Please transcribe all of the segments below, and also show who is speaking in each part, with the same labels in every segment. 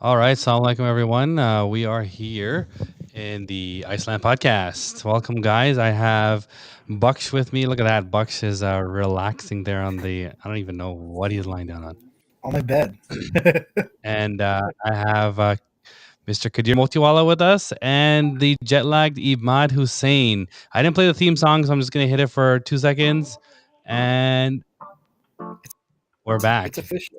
Speaker 1: All right, assalamu alaikum, everyone. We are here in the Iceland podcast. Welcome, guys. I have Bucks with me. Look at that. Bucks is relaxing there on the, I don't even know what he's lying down on.
Speaker 2: On my bed.
Speaker 1: And I have Mr. Kadir Motiwala with us and the jet lagged Imad Hussein. I didn't play the theme song, so I'm just going to hit it for 2 seconds. And we're back.
Speaker 2: It's official.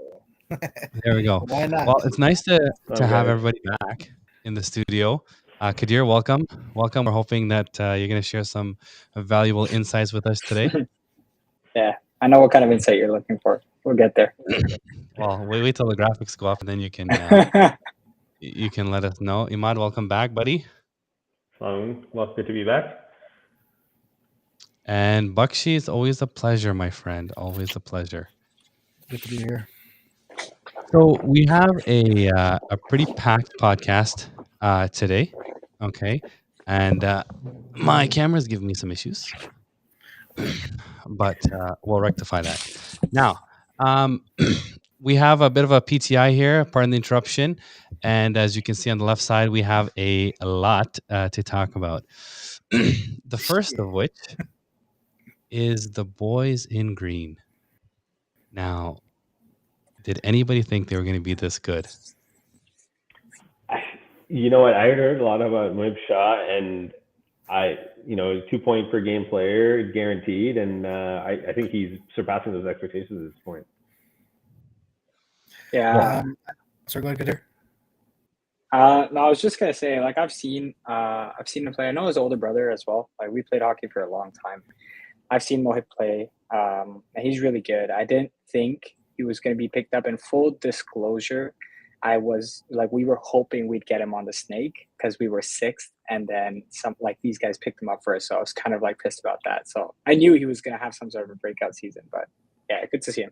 Speaker 1: There we go.
Speaker 2: Why not?
Speaker 1: Well, it's nice to
Speaker 3: Okay.
Speaker 1: have everybody back in the studio. Kadir, welcome. Welcome. We're hoping that you're going to share some valuable insights with us today.
Speaker 4: Yeah, I know what kind of insight you're looking for. We'll get there.
Speaker 1: Well, wait till the graphics go up, and then you can let us know. Imad, welcome back, buddy.
Speaker 3: Well, good to be back.
Speaker 1: And Bakshi, it's always a pleasure, my friend. Always a pleasure.
Speaker 2: Good to be here.
Speaker 1: So we have a pretty packed podcast today, okay? And my camera's giving me some issues, but we'll rectify that. Now, we have a bit of a PTI here, pardon the interruption. And as you can see on the left side, we have a lot to talk about. The first of which is the boys in green. Now, did anybody think they were going to be this good?
Speaker 3: You know what? I heard a lot about Muib Shah, and 2 point per game player guaranteed, and I think he's surpassing those expectations at this point.
Speaker 4: Yeah.
Speaker 2: Sorry, go ahead, Kadir.
Speaker 4: No, I was just gonna say, like, I've seen him play. I know his older brother as well. Like, we played hockey for a long time. I've seen Mohit play, and he's really good. I didn't think he was going to be picked up. In full disclosure, we were hoping we'd get him on the snake because we were sixth, and then these guys picked him up first. So I was kind of like pissed about that. So I knew he was going to have some sort of a breakout season, but yeah, good to see him.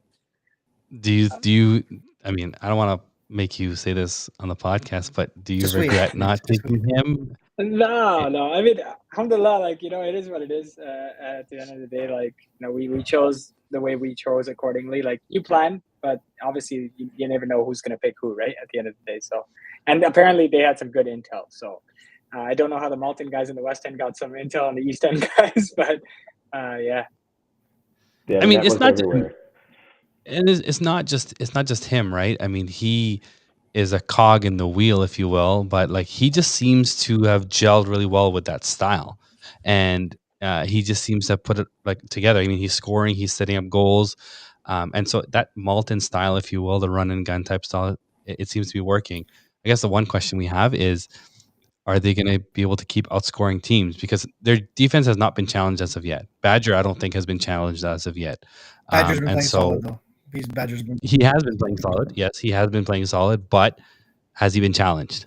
Speaker 1: Do you? I mean, I don't want to make you say this on the podcast, but do you regret not taking him?
Speaker 4: No. I mean, alhamdulillah, it is what it is. At the end of the day, we chose the way we chose accordingly. Like, you plan, but obviously you never know who's going to pick who, right? At the end of the day. So, and apparently they had some good intel. So I don't know how the Malton guys in the West End got some intel on the East End guys, but yeah.
Speaker 1: I mean, it's not. It's not just him, right? I mean, he is a cog in the wheel, if you will, but he just seems to have gelled really well with that style, and he just seems to have put it together. I mean, he's scoring, he's setting up goals, and so that Malton style, if you will, the run and gun type style, it seems to be working. I guess the one question we have is, are they going to be able to keep outscoring teams? Because their defense has not been challenged as of yet. Badger, I don't think, has been challenged as of yet.
Speaker 2: Badger's been playing solid, though. He
Speaker 1: has been playing solid. Yes, he has been playing solid, but has he been challenged?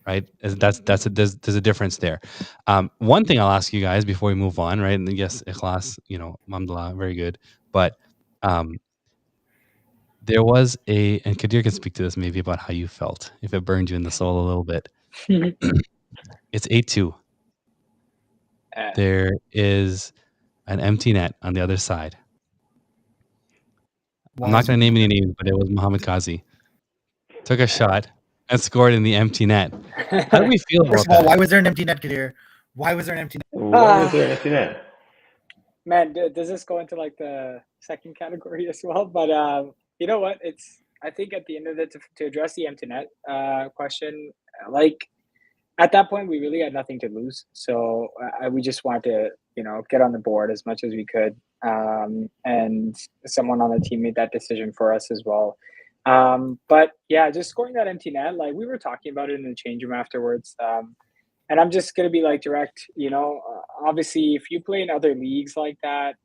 Speaker 1: Right? There's a difference there. One thing I'll ask you guys before we move on, right? And yes, Ikhlas, alhamdulillah, very good. But there was and Kadir can speak to this maybe about how you felt, if it burned you in the soul a little bit. It's 8-2. There is an empty net on the other side. I'm not going to name any names, but it was Muhammad Kazi. Took a shot and scored in the empty net. How do we feel about that?
Speaker 2: Why was there an empty net, Kadir? Why was there an empty net?
Speaker 3: Why was there an empty net?
Speaker 4: Man, does this go into the second category as well? But you know what? I think at the end of it, to address the empty net question, at that point, we really had nothing to lose. So we just wanted to, get on the board as much as we could. And someone on the team made that decision for us as well. But yeah, just scoring that empty net, we were talking about it in the change room afterwards. And I'm just going to be direct, obviously if you play in other leagues like that,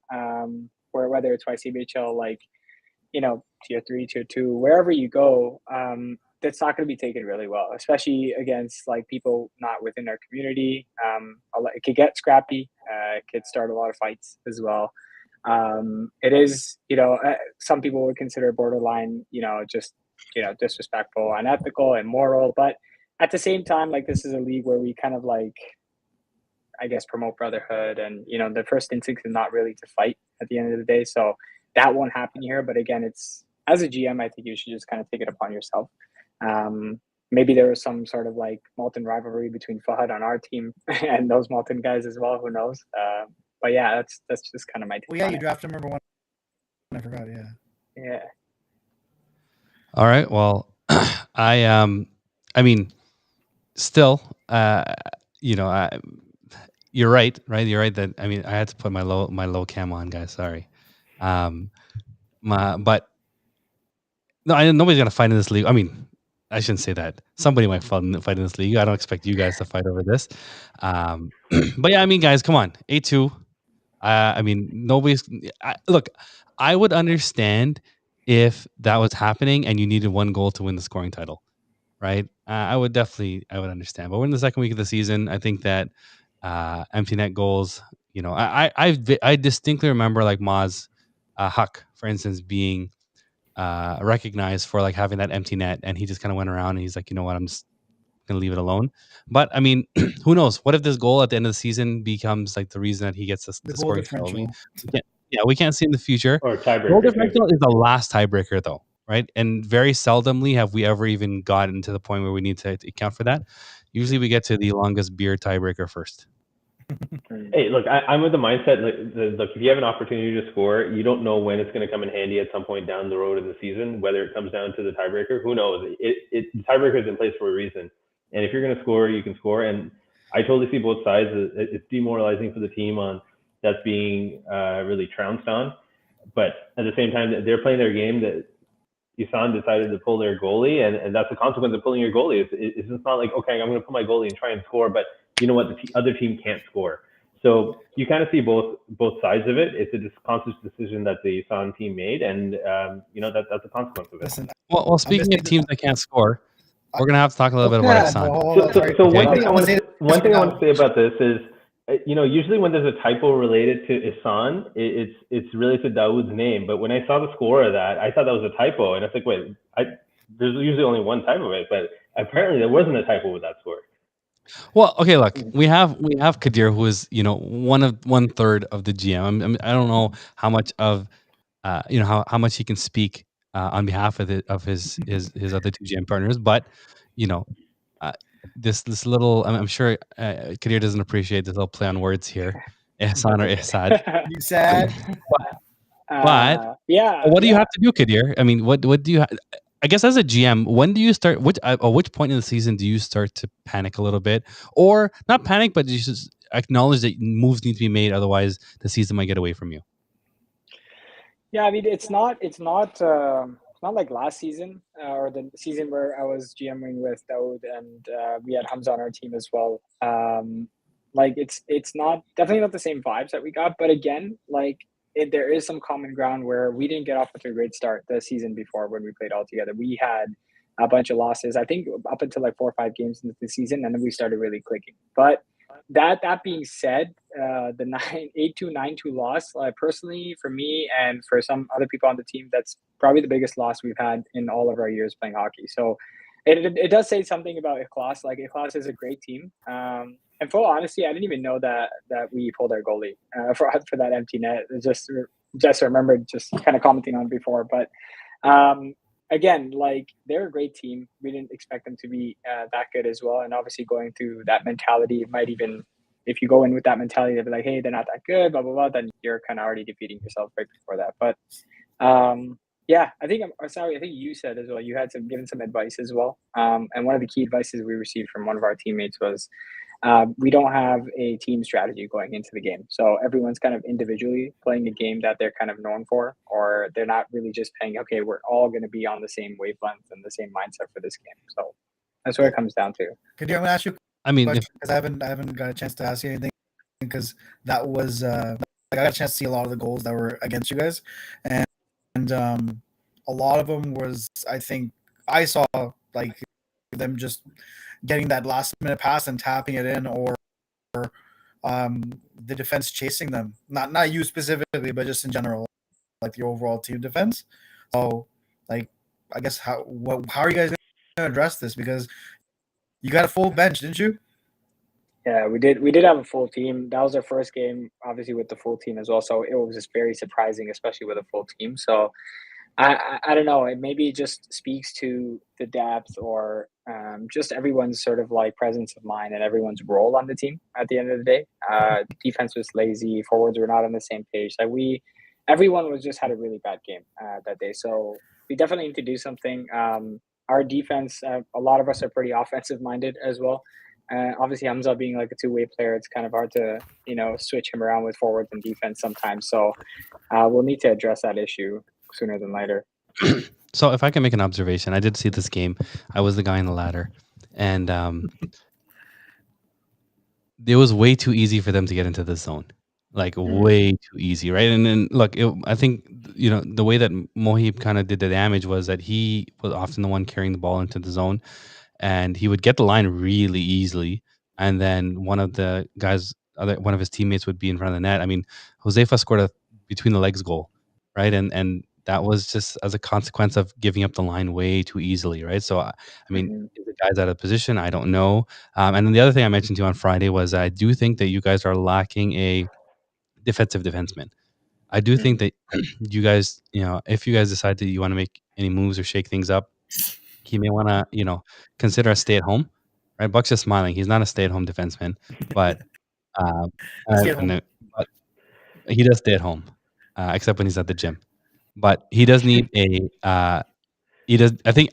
Speaker 4: where whether it's YCBHL, like, you know, tier 3, tier 2, wherever you go, that's not going to be taken really well, especially against like people not within our community. It could get scrappy. It could start a lot of fights as well. It is, you know, some people would consider borderline, you know, just, you know, disrespectful, unethical, immoral. But at the same time, like, this is a league where we kind of like, I guess, promote brotherhood, and, you know, the first instinct is not really to fight at the end of the day. So that won't happen here. But again, it's, as a GM, I think you should just kind of take it upon yourself. Maybe there was some sort of like Malton rivalry between Fahad on our team and those Malton guys as well. Who knows? But yeah, that's just kind of my take.
Speaker 2: Well, yeah, you drafted number 1. I forgot. Yeah.
Speaker 4: Yeah.
Speaker 1: All right. Well, I mean, still, you know, you're right. You're right that, I mean, I had to put my low cam on, guys. Sorry. But no, nobody's gonna fight in this league. I mean, I shouldn't say that. Somebody might fight in this league. I don't expect you guys to fight over this. But yeah, I mean, guys, come on, 8-2. I mean, look. I would understand if that was happening and you needed 1 goal to win the scoring title, right? I would understand. But we're in the second week of the season. I think that empty net goals. You know, I distinctly remember like Maz Huck, for instance, being recognized for like having that empty net, and he just kind of went around and he's like, you know what, I'm just gonna leave it alone. But I mean, who knows? What if this goal at the end of the season becomes like the reason that he gets the
Speaker 2: goal
Speaker 1: scoring title?
Speaker 2: differential.
Speaker 1: We can't see in the future.
Speaker 3: Or tiebreaker.
Speaker 1: Goal differential is the last tiebreaker, though, right? And very seldomly have we ever even gotten to the point where we need to account for that. Usually, we get to the longest beer tiebreaker first.
Speaker 3: Hey, look, I'm with the mindset. Look, if you have an opportunity to score, you don't know when it's going to come in handy at some point down the road in the season. Whether it comes down to the tiebreaker, who knows? The tiebreaker is in place for a reason. And if you're going to score, you can score. And I totally see both sides. It's demoralizing for the team that's being really trounced on. But at the same time, they're playing their game. That Isan decided to pull their goalie, and that's the consequence of pulling your goalie. It's just not like, okay, I'm going to pull my goalie and try and score, but you know what, the other team can't score. So you kind of see both sides of it. It's a conscious decision that the Isan team made, and you know, that's a consequence of it.
Speaker 2: Listen,
Speaker 1: well, speaking of teams that can't score, we're going to have to talk a little bit about Isan.
Speaker 3: So one thing I want to say about this is, you know, usually when there's a typo related to Isan, it's related to Dawood's name. But when I saw the score of that, I thought that was a typo, and I was like, wait, there's usually only one type of it, but apparently there wasn't a typo with that score.
Speaker 1: Well, okay, look, we have Kadir, who is, you know, 1/3 of the GM. I mean, I don't know how much of, you know, how much he can speak on behalf of his other 2 GM partners, but you know, this little, I'm sure Kadir doesn't appreciate this little play on words here, Ihsan or Ihsad.
Speaker 2: You sad?
Speaker 1: But
Speaker 4: yeah.
Speaker 1: What do you have to do, Kadir? I mean, what do you? I guess as a GM, when do you start? At which point in the season do you start to panic a little bit, or not panic, but you just acknowledge that moves need to be made, otherwise the season might get away from you?
Speaker 4: Yeah, I mean, it's not like last season or the season where I was GMing with Dawood and we had Hamza on our team as well. Like it's not definitely not the same vibes that we got, but again, like there is some common ground where we didn't get off to a great start the season before when we played all together. We had a bunch of losses, I think up until like 4 or 5 games into the season, and then we started really clicking. But that being said, the 8-2, 9-2 loss, personally for me and for some other people on the team, that's probably the biggest loss we've had in all of our years playing hockey. So it does say something about Ikhlas. Like, Ikhlas is a great team. And full honesty, I didn't even know that we pulled our goalie for that empty net. Just remembered just kind of commenting on it before. But again, like, they're a great team. We didn't expect them to be that good as well. And obviously going through that mentality, it might even, if you go in with that mentality, they'll be like, hey, they're not that good, blah, blah, blah, then you're kind of already defeating yourself right before that. But yeah, I think you said as well, you had given some advice as well. And one of the key advices we received from one of our teammates was, we don't have a team strategy going into the game. So everyone's kind of individually playing a game that they're kind of known for, or they're not really just playing, okay, we're all going to be on the same wavelength and the same mindset for this game. So that's what it comes down to.
Speaker 2: Kadir, I'm going to ask you
Speaker 1: I mean,
Speaker 2: because I haven't got a chance to ask you anything, because that was I got a chance to see a lot of the goals that were against you guys, and a lot of them was, I think I saw like them just getting that last minute pass and tapping it in, or the defense chasing them. Not you specifically, but just in general, like the overall team defense. So, like, I guess how are you guys going to address this? Because you got a full bench, didn't you?
Speaker 4: Yeah, we did. We did have a full team. That was our first game, obviously with the full team as well. So it was just very surprising, especially with a full team. So I don't know. It maybe just speaks to the depth or just everyone's sort of like presence of mind and everyone's role on the team at the end of the day. Defense was lazy. Forwards were not on the same page. Like everyone was just had a really bad game that day. So we definitely need to do something. Our defense, a lot of us are pretty offensive minded as well. Obviously, Hamza being like a two-way player, it's kind of hard to switch him around with forwards and defense sometimes. So we'll need to address that issue sooner than later.
Speaker 1: So if I can make an observation, I did see this game. I was the guy in the ladder, and it was way too easy for them to get into the zone, like way too easy, right? And then look, I think the way that Mohib kind of did the damage was that he was often the one carrying the ball into the zone, and he would get the line really easily, and then one of his teammates would be in front of the net. I mean, Josefa scored a between the legs goal, right? And that was just as a consequence of giving up the line way too easily, right? So I mean, if the guy's out of position, I don't know. And then the other thing I mentioned to you on Friday was I do think that you guys are lacking a defensive defenseman. I do think that you guys, if you guys decide that you want to make any moves or shake things up, he may want to, consider a stay at home, right? Buck's just smiling. He's not a stay at home defenseman, but uh,
Speaker 2: Stay at home.
Speaker 1: but he does stay at home, except when he's at the gym. But he does need a. He does. I think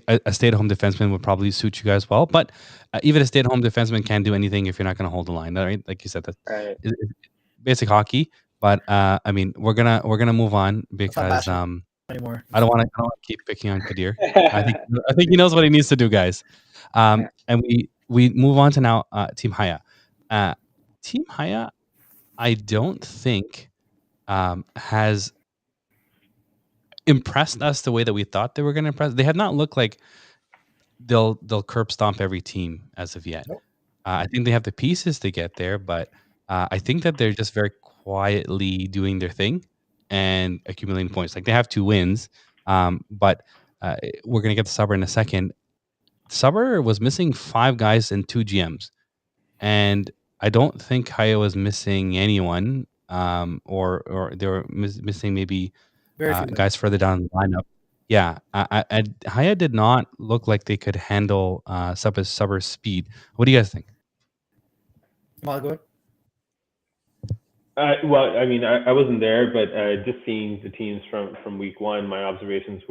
Speaker 1: a stay at home defenseman would probably suit you guys well. But even a stay at home defenseman can't do anything if you're not going to hold the line, right? Like you said, that
Speaker 4: Right.
Speaker 1: it's basic hockey. But I mean, we're gonna move on because
Speaker 2: Anymore.
Speaker 1: I don't want to keep picking on Kadir. I think he knows what he needs to do, guys. And we move on to now Team Haya. Team Haya, I don't think has impressed us the way that we thought they were going to impress. They have not looked like they'll curb stomp every team as of yet.
Speaker 2: Nope.
Speaker 1: I think they have the pieces to get there, but I think that they're just very quietly doing their thing and accumulating points. Like they have 2 wins, but we're gonna get to Suber in a second. Suber was missing 5 guys and 2 GMs, and I don't think Haya was missing anyone, or they were missing maybe
Speaker 2: Very few
Speaker 1: guys further down the lineup. Yeah, Haya did not look like they could handle Suber's speed. What do you guys think?
Speaker 2: Go ahead.
Speaker 3: Well, I mean, I wasn't there, but just seeing the teams from week one, my observations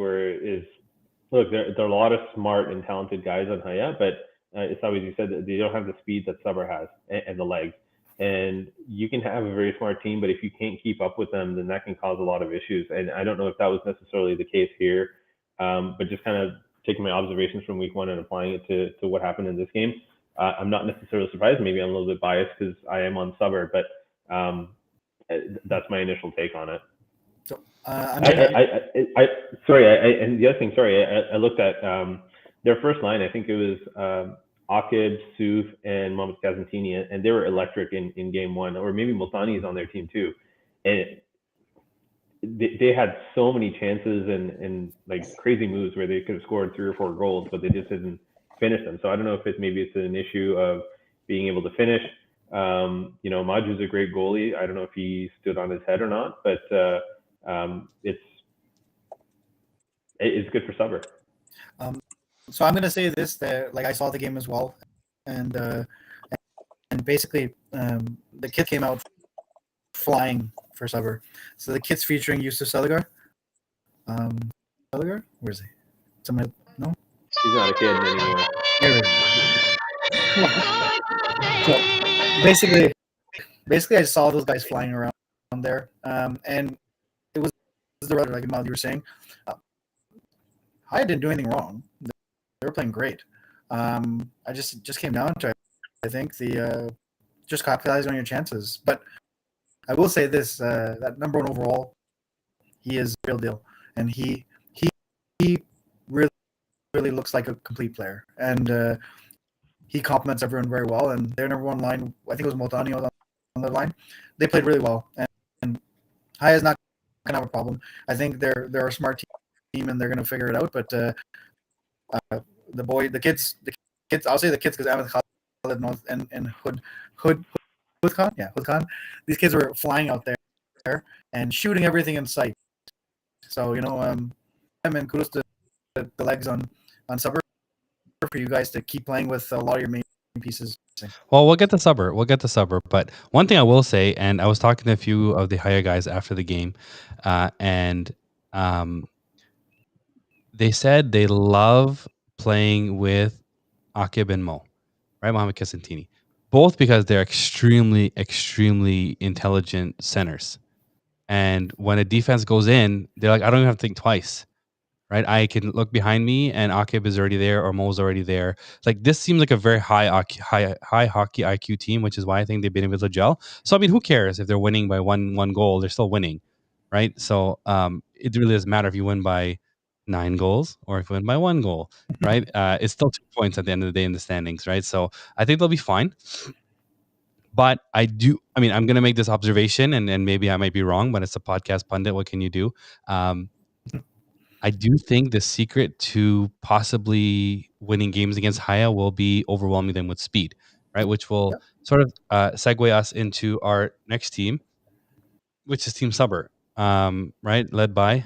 Speaker 3: look, there are a lot of smart and talented guys on Haya, but it's always you said that they don't have the speed that Suber has and the legs. And you can have a very smart team, but if you can't keep up with them, then that can cause a lot of issues. And I don't know if that was necessarily the case here, but just kind of taking my observations from week one and applying it to what happened in this game. I'm not necessarily surprised. Maybe I'm a little bit biased because I am on Suber, but that's my initial take on it.
Speaker 2: So,
Speaker 3: and the other thing, I looked at their first line. I think it was Akib, Souf, and Mohamed Kazantini, and they were electric in game one. Or maybe Multani is on their team too. And they had so many chances and like crazy moves where they could have scored 3 or 4 goals, but they just didn't finish them. So I don't know if it's an issue of being able to finish. Maju's a great goalie. I don't know if he stood on his head or not, but it's good for Suber.
Speaker 2: So I'm gonna say this: that like I saw the game as well, and basically the kid came out flying for Suber. So the kid's featuring Yusuf Seligar. Seligar, where is he? Somebody? No,
Speaker 3: he's not a kid anymore.
Speaker 2: So basically, I saw those guys flying around there, and it was the rudder, like Mal, you were saying. I didn't do anything wrong. They were playing great. I just came down to, I think, the just capitalize on your chances. But I will say this: that number 1 overall, he is the real deal, and he really really looks like a complete player, and he complements everyone very well. And their number 1 line, I think it was Moltani on the line. They played really well, and Haya is not going to have a problem. I think they're a smart team, and they're going to figure it out. But the kids, I'll say the kids because Ahmed Khalid and Hood Khan, Hood Khan. These kids were flying out there and shooting everything in sight. So and kudos to the legs on Suburb for you guys to keep playing with a lot of your main pieces.
Speaker 1: Well, we'll get the suburb. But one thing I will say, and I was talking to a few of the higher guys after the game, and they said they love playing with Akib and Mo, right? Mohamed Casantini, both because they're extremely, extremely intelligent centers. And when a defense goes in, they're like, I don't even have to think twice. Right, I can look behind me, and Akib is already there, or Mo's already there. Like this seems like a very high hockey IQ team, which is why I think they've been able to gel. So I mean, who cares if they're winning by one goal? They're still winning, right? So it really doesn't matter if you win by 9 goals or if you win by 1 goal, right? It's still 2 points at the end of the day in the standings, right? So I think they'll be fine. But I'm going to make this observation, and maybe I might be wrong, but it's a podcast pundit. What can you do? I do think the secret to possibly winning games against Haya will be overwhelming them with speed, right? Which will sort of segue us into our next team, which is Team Suburb, right? Led by.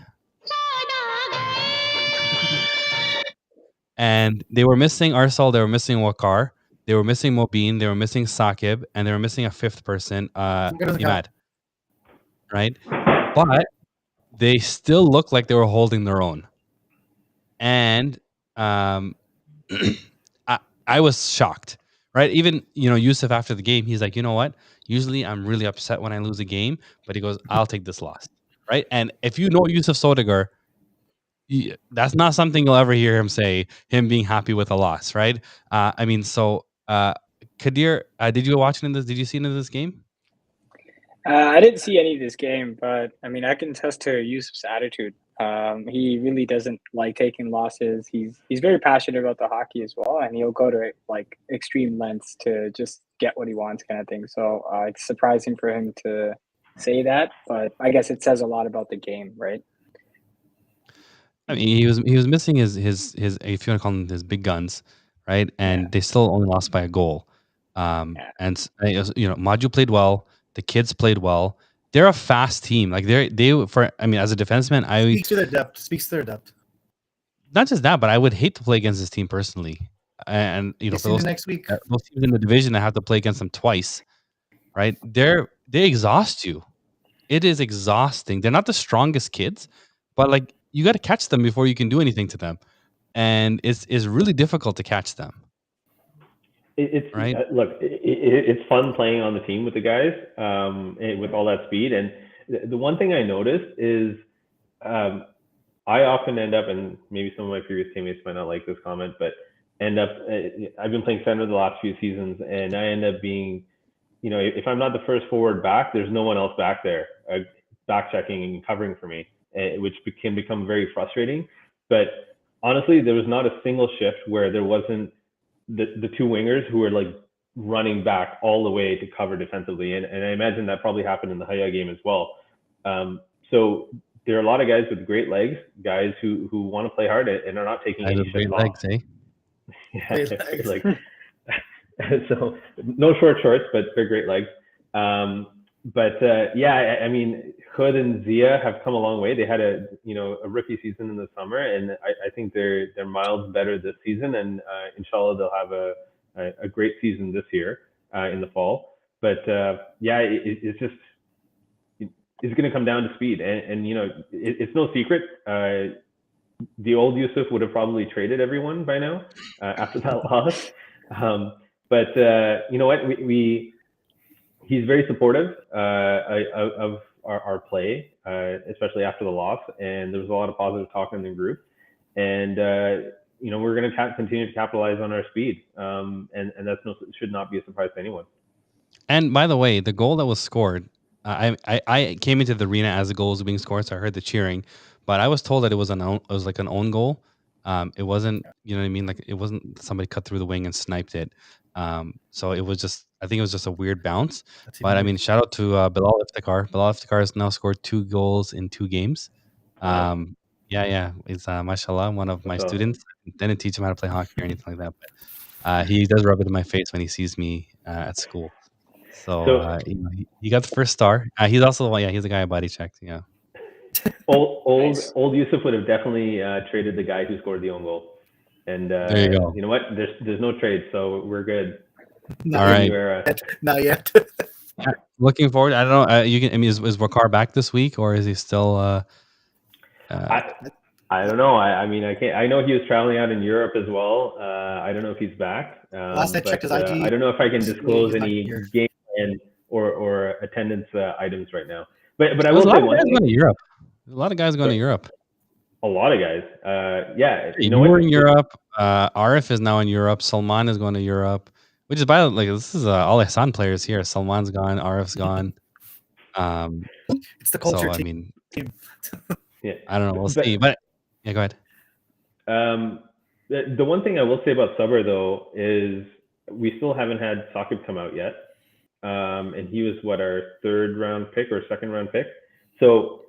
Speaker 1: And they were missing Arsal, they were missing Wakar, they were missing Mobeen, they were missing Sakib, and they were missing a 5th person, Imad, right? But they still looked like they were holding their own. And I was shocked, right? Even, Yusuf after the game, he's like, you know what? Usually I'm really upset when I lose a game, but he goes, I'll take this loss, right? And if you know Yusuf Sodagar, that's not something you'll ever hear him say, him being happy with a loss, right? Kadir, did you watch this? Did you see into this game?
Speaker 4: I didn't see any of this game, but I mean, I can attest to Yusuf's attitude. He really doesn't like taking losses. He's very passionate about the hockey as well, and he'll go to like extreme lengths to just get what he wants, kind of thing. So it's surprising for him to say that, but I guess it says a lot about the game, right?
Speaker 1: I mean, he was missing his if you want to call them his big guns, right? And they still only lost by a goal. And Maju played well. The kids played well. They're a fast team. Like as a defenseman,
Speaker 2: speaks to their depth.
Speaker 1: Not just that, but I would hate to play against this team personally. And for those
Speaker 2: next week,
Speaker 1: those teams in the division that have to play against them twice, right? They exhaust you. It is exhausting. They're not the strongest kids, but like you got to catch them before you can do anything to them, and it's really difficult to catch them.
Speaker 3: It's
Speaker 1: right.
Speaker 3: It's fun playing on the team with the guys, with all that speed. And the one thing I noticed is, I often end up, and maybe some of my previous teammates might not like this comment, but I've been playing center the last few seasons, and I end up being, if I'm not the first forward back, there's no one else back there, back checking and covering for me, which can become very frustrating. But honestly, there was not a single shift where there wasn't the 2 wingers who were like running back all the way to cover defensively. And I imagine that probably happened in the Haya game as well. So there are a lot of guys with great legs, guys who want to play hard and are not taking any shifts off.
Speaker 1: Legs, eh?
Speaker 3: Yeah, like so no short shorts, but they're great legs. I mean, Hood and Zia have come a long way. They had a rookie season in the summer, and I think they're miles better this season. And inshallah, they'll have a great season this year in the fall. But it's just it's going to come down to speed, and it's no secret. The old Yusuf would have probably traded everyone by now after that loss. But you know what? He's very supportive of our play, especially after the loss. And there was a lot of positive talk in the group. And we're going to continue to capitalize on our speed, and that should not be a surprise to anyone.
Speaker 1: And by the way, the goal that was scored, I came into the arena as the goal was being scored, so I heard the cheering, but I was told that it was like an own goal. It wasn't, you know what I mean? Like it wasn't somebody cut through the wing and sniped it. So it was just, I think it was just a weird bounce.
Speaker 2: That's
Speaker 1: But
Speaker 2: even
Speaker 1: I
Speaker 2: weird.
Speaker 1: mean, shout out to Bilal Iftikhar. Bilal Iftikhar has now scored 2 goals in 2 games.
Speaker 3: Wow.
Speaker 1: Yeah, yeah, he's mashallah one of my
Speaker 3: That's awesome.
Speaker 1: students. Didn't teach him how to play hockey or anything like that, but he does rub it in my face when he sees me at school. So
Speaker 3: So
Speaker 1: he got the first star. He's also he's the guy I body checked. Yeah,
Speaker 4: Nice.
Speaker 3: old Yusuf would have definitely traded the guy who scored the own goal. And
Speaker 1: there you go.
Speaker 3: you know what? There's no trade, so we're good.
Speaker 2: Not
Speaker 1: All
Speaker 3: It's a
Speaker 2: yet.
Speaker 3: new
Speaker 1: right,
Speaker 3: era.
Speaker 2: Not yet.
Speaker 1: looking forward. I don't know. You can. I mean, is Wakar back this week or is he still?
Speaker 3: I I don't know. I mean, I can't. I know he was traveling out in Europe as well. I don't know if he's back.
Speaker 2: Last I checked, his
Speaker 3: But I
Speaker 2: ID.
Speaker 3: don't know if I can disclose
Speaker 2: He's not
Speaker 3: any
Speaker 2: here.
Speaker 3: game plan or attendance items right now. But I
Speaker 1: There's
Speaker 3: will
Speaker 1: a
Speaker 3: say
Speaker 1: lot of
Speaker 3: one
Speaker 1: guys
Speaker 3: thing.
Speaker 1: going to Europe. A lot of guys going to Europe.
Speaker 3: A lot of guys. Yeah. You know
Speaker 1: You were
Speaker 3: what?
Speaker 1: in Europe. Arif is now in Europe. Salman is going to Europe. Which is by the like this is all Ihsan players here. Salman's gone. Arif's gone. Um,
Speaker 2: It's the
Speaker 1: so
Speaker 2: culture
Speaker 1: I
Speaker 2: team.
Speaker 1: mean,
Speaker 3: Yeah.
Speaker 1: I don't know. We'll
Speaker 3: But
Speaker 1: see. But yeah, go ahead.
Speaker 3: the one thing I will say about Suber though is we still haven't had Sakib come out yet, and he was what, our third round pick or second round pick. So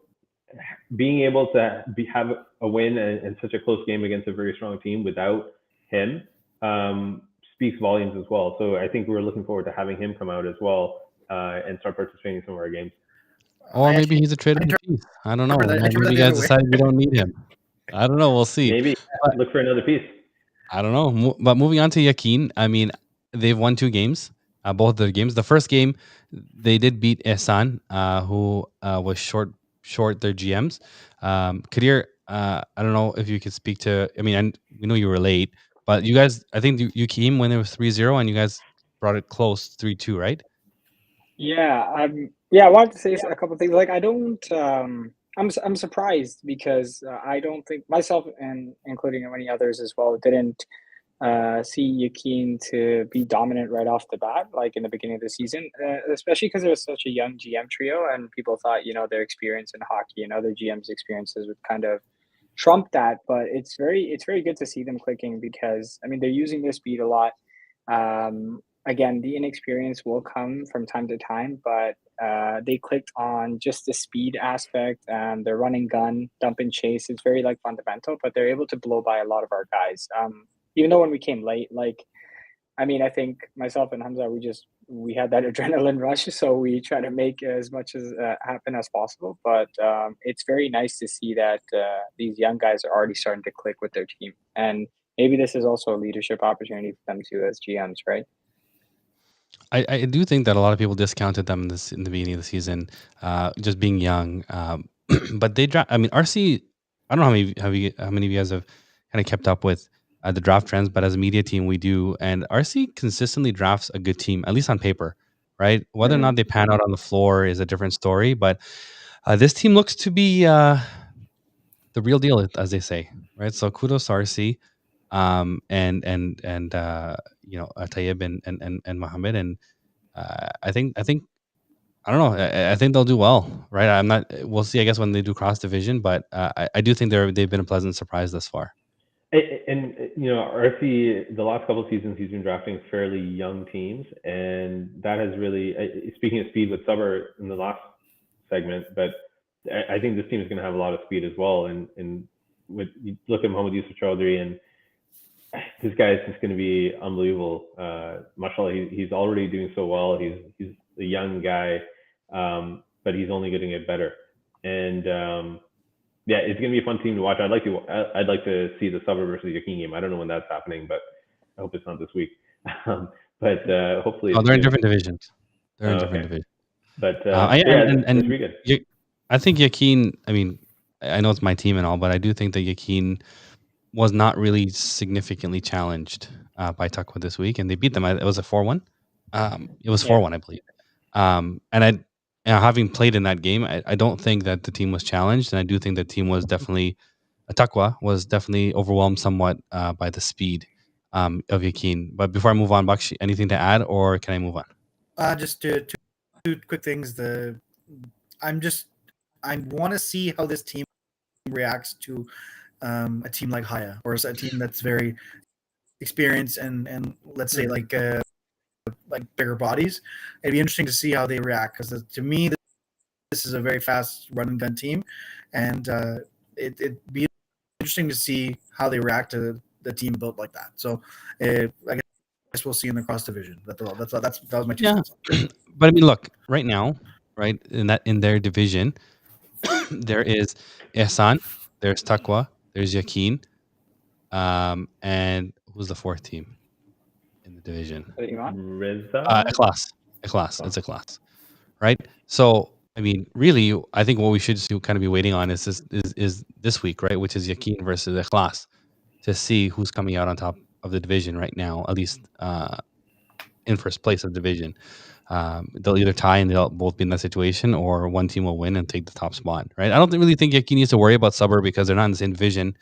Speaker 3: being able to have a win and such a close game against a very strong team without him speaks volumes as well. So I think we're looking forward to having him come out as well and start participating in some of our games.
Speaker 1: Or maybe he's a tradable piece. I don't know.
Speaker 2: interpret that
Speaker 1: Maybe you
Speaker 2: the
Speaker 1: guys
Speaker 2: other way.
Speaker 1: decided you don't need him. I don't know. We'll see.
Speaker 3: Maybe
Speaker 1: But
Speaker 3: look for another piece.
Speaker 1: I don't know. But moving on to Yakin, I mean, they've won 2 games, both their games. The first game, they did beat Ehsan, who was short their GMs. Kadir, I don't know if you could speak to. I mean, and we know you were late, but you guys, I think you came when it was 3-0, and you guys brought it close 3-2, right?
Speaker 4: Yeah, yeah, I wanted to say a couple of things. Like, I don't, I'm surprised because I don't think myself and including many others as well didn't see Yakin to be dominant right off the bat, like in the beginning of the season, especially because it was such a young GM trio, and people thought, their experience in hockey and other GMs' experiences would kind of trump that. But it's very good to see them clicking because I mean they're using their speed a lot. Again, the inexperience will come from time to time, but they clicked on just the speed aspect and the running gun, dump and chase. It's very like fundamental, but they're able to blow by a lot of our guys. Even though when we came late, like I mean, I think myself and Hamza, we had that adrenaline rush, so we try to make as much as happen as possible. But it's very nice to see that these young guys are already starting to click with their team, and maybe this is also a leadership opportunity for them too as GMs, right?
Speaker 1: I do think that a lot of people discounted them in the beginning of the season, just being young. But they draft. I mean, RC. I don't know how many of you guys have kind of kept up with the draft trends, but as a media team, we do. And RC consistently drafts a good team, at least on paper, right? Whether or
Speaker 4: Mm-hmm.
Speaker 1: not they pan out on the floor is a different story. But this team looks to be the real deal, as they say, right? So kudos to RC, and Tayyib and Mohammed and. I think I don't know. I think they'll do well, right? I'm not. We'll see. I guess when they do cross division, but I do think they've been a pleasant surprise thus far.
Speaker 3: And RC, the last couple of seasons, he's been drafting fairly young teams, and that has really. Speaking of speed with Suber in the last segment, but I think this team is going to have a lot of speed as well. And with you look at Mohamed Yusuf Chaudhry, and this guy is just going to be unbelievable. Mashallah, he's already doing so well. He's a young guy, but he's only going to get better. And yeah, it's going to be a fun team to watch. I'd like to see the Suburb versus the Yakin game. I don't know when that's happening, but I hope it's not this week. But hopefully,
Speaker 1: They're in different divisions. They're in different
Speaker 3: okay.
Speaker 1: divisions.
Speaker 3: But
Speaker 1: Yeah,
Speaker 3: that's pretty good.
Speaker 1: I think Yakin. I mean, I know it's my team and all, but I do think that Yakin was not really significantly challenged by Tuckwood this week, and they beat them. It was a 4-1. It was 4-1, I believe. And having played in that game, I don't think that the team was challenged, and I do think the team was definitely Takwa was definitely overwhelmed somewhat by the speed of Yakin. But before I move on, Bakshi, anything to add, or can I move on?
Speaker 2: Just two quick things. The I want to see how this team reacts to a team like Haya, or a team that's very experienced and let's say like bigger bodies. It'd be interesting to see how they react, because to me this is a very fast run and gun team, and it'd be interesting to see how they react to the team built like that. So I guess we'll see in the cross division. That was my two
Speaker 1: Yeah,
Speaker 2: cents.
Speaker 1: but I mean, look, right now, right in their division, there is Ehsan, there's Takwa, there's Yakin, and who's the fourth team in the division?
Speaker 3: Rizza?
Speaker 1: Ikhlas. It's Ikhlas, right? So, I mean, really, I think what we should kind of be waiting on is this week, right? Which is Yakin versus Ikhlas, to see who's coming out on top of the division right now, at least in first place of the division. They'll either tie and they'll both be in that situation, or one team will win and take the top spot, right? I don't really think Yakin needs to worry about Suburb because they're not in the same division.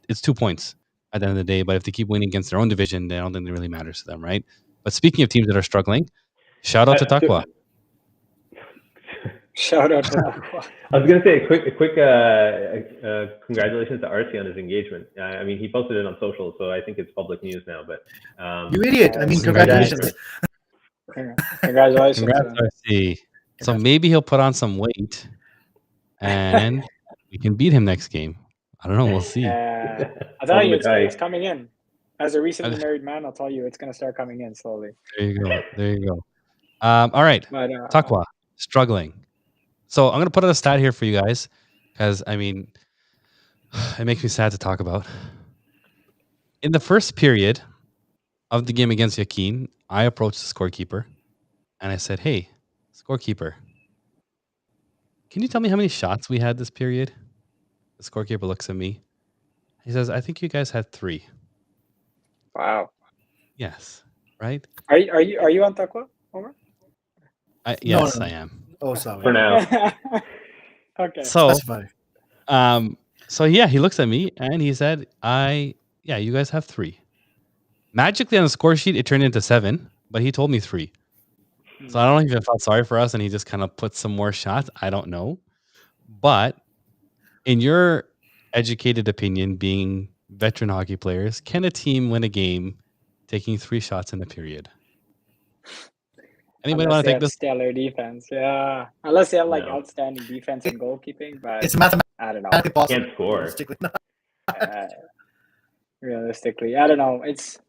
Speaker 1: It's 2 points at the end of the day, but if they keep winning against their own division, then I don't think it really matters to them, right? But speaking of teams that are struggling, shout out to Takwa.
Speaker 4: Shout out to Takwa.
Speaker 3: I was going to say a quick congratulations to Archie on his engagement. I mean, he posted it on social, so I think it's public news now. But
Speaker 2: you idiot! I mean, congratulations.
Speaker 4: Congratulations.
Speaker 1: Congrats, RC. So maybe he'll put on some weight, and we can beat him next game. I don't know. We'll see.
Speaker 4: I'll tell you, it's coming in. As a recently married man, I'll tell you, it's going to start coming in slowly.
Speaker 1: There you go. All right, but, Takwa, struggling. So I'm going to put out a stat here for you guys, because, I mean, it makes me sad to talk about. In the first period of the game against Yakin, I approached the scorekeeper, and I said, hey, scorekeeper, can you tell me how many shots we had this period? The scorekeeper looks at me. He says, I think you guys had 3.
Speaker 4: Wow.
Speaker 1: Yes. Right?
Speaker 4: Are you on Takwa, Omar?
Speaker 1: Yes,
Speaker 2: no.
Speaker 1: I am.
Speaker 2: Oh, sorry.
Speaker 3: For now.
Speaker 4: Okay.
Speaker 1: So, yeah, he looks at me and he said, you guys have 3. Magically on the score sheet, it turned into 7, but he told me 3. So I don't know if he felt sorry for us and he just kind of put some more shots. I don't know. But in your educated opinion, being veteran hockey players, can a team win a game taking 3 shots in a period? Anybody want to take this?
Speaker 4: Stellar defense, yeah. Unless they have outstanding defense and goalkeeping, but
Speaker 2: it's mathematically
Speaker 4: I don't know.
Speaker 3: Can't score.
Speaker 4: Realistically, I don't know.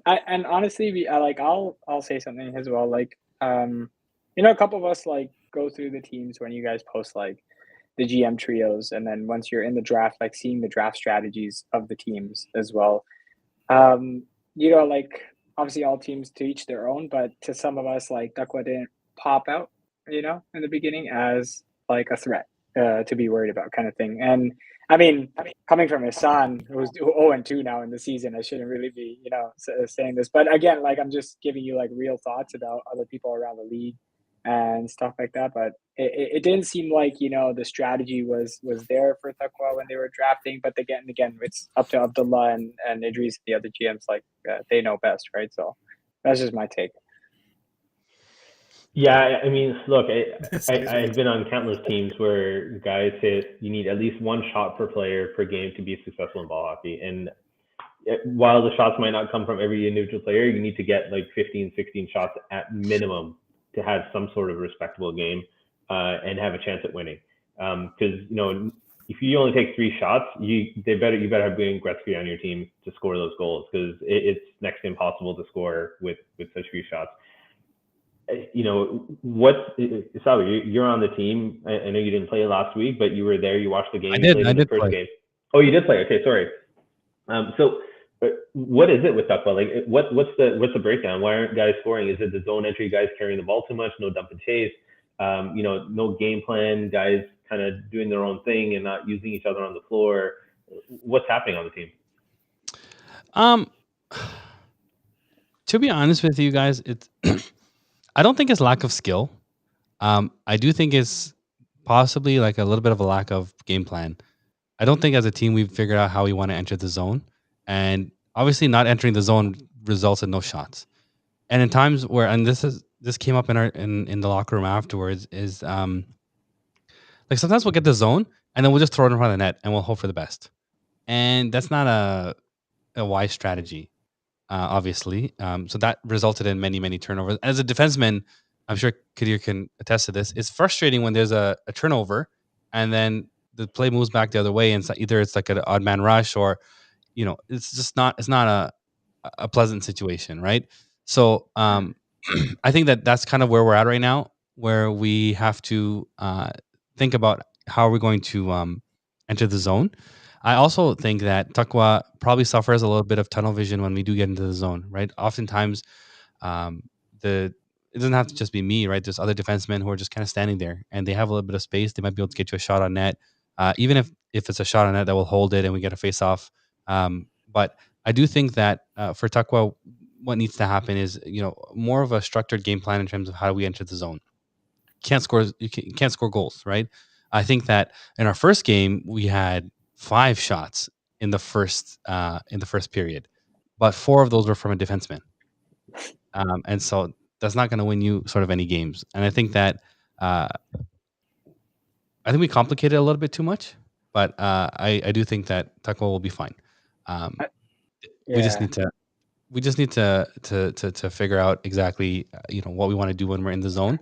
Speaker 4: And honestly, I'll say something as well. Like, a couple of us go through the teams when you guys post the GM trios, and then once you're in the draft, seeing the draft strategies of the teams as well. Obviously all teams to each their own, but to some of us, Takwa didn't pop out, in the beginning as a threat to be worried about, kind of thing. And I mean, coming from his son, who's 0-2 now in the season, I shouldn't really be, saying this, but again, I'm just giving you real thoughts about other people around the league and stuff like that. But it didn't seem like the strategy was there for Takwa when they were drafting. But again, it's up to Abdullah and Idris, the other GMs. They know best, right? So that's just my take.
Speaker 3: Yeah, I mean, look, I've been on countless teams where guys hit. You need at least 1 shot per player per game to be successful in ball hockey. And while the shots might not come from every individual player, you need to get 15, 16 shots at minimum to have some sort of respectable game and have a chance at winning. Because if you only take 3 shots, you better have Wayne Gretzky on your team to score those goals, because it's next to impossible to score with such few shots. Sabi, you're on the team. I know you didn't play last week, but you were there. You watched the game.
Speaker 1: I did
Speaker 3: the first
Speaker 1: play.
Speaker 3: Game. Oh, you did play. Okay, sorry. So what is it with Takwa? What's the breakdown? Why aren't guys scoring? Is it the zone entry, guys carrying the ball too much, no dump and chase? No game plan, guys kind of doing their own thing and not using each other on the floor. What's happening on the team?
Speaker 1: To be honest with you guys, it's I don't think it's lack of skill. I do think it's possibly a little bit of a lack of game plan. I don't think as a team we've figured out how we want to enter the zone, and obviously not entering the zone results in no shots. And in times where, and this came up in the locker room afterwards, is Like sometimes we'll get the zone and then we'll just throw it in front of the net and we'll hope for the best. And that's not a wise strategy, obviously. So that resulted in many turnovers. As a defenseman, I'm sure Kadir can attest to this. It's frustrating when there's a turnover and then the play moves back the other way, and either it's like an odd man rush or it's just not a pleasant situation, right? So I think that's kind of where we're at right now, where we have to think about how we're going to enter the zone. I also think that Takwa probably suffers a little bit of tunnel vision when we do get into the zone, right? Oftentimes, um, the it doesn't have to just be me, right? There's other defensemen who are just kind of standing there and they have a little bit of space. They might be able to get you a shot on net, even if it's a shot on net that will hold it and we get a face off. But I do think that for Takwa, what needs to happen is more of a structured game plan in terms of how we enter the zone. You can't score goals, right? I think that in our first game we had 5 shots in the first period, but 4 of those were from a defenseman, and so that's not going to win you sort of any games. And I think that we complicated it a little bit too much, but I do think that Takwa will be fine. We just
Speaker 4: Yeah.
Speaker 1: need to figure out exactly what we want to do when we're in the zone.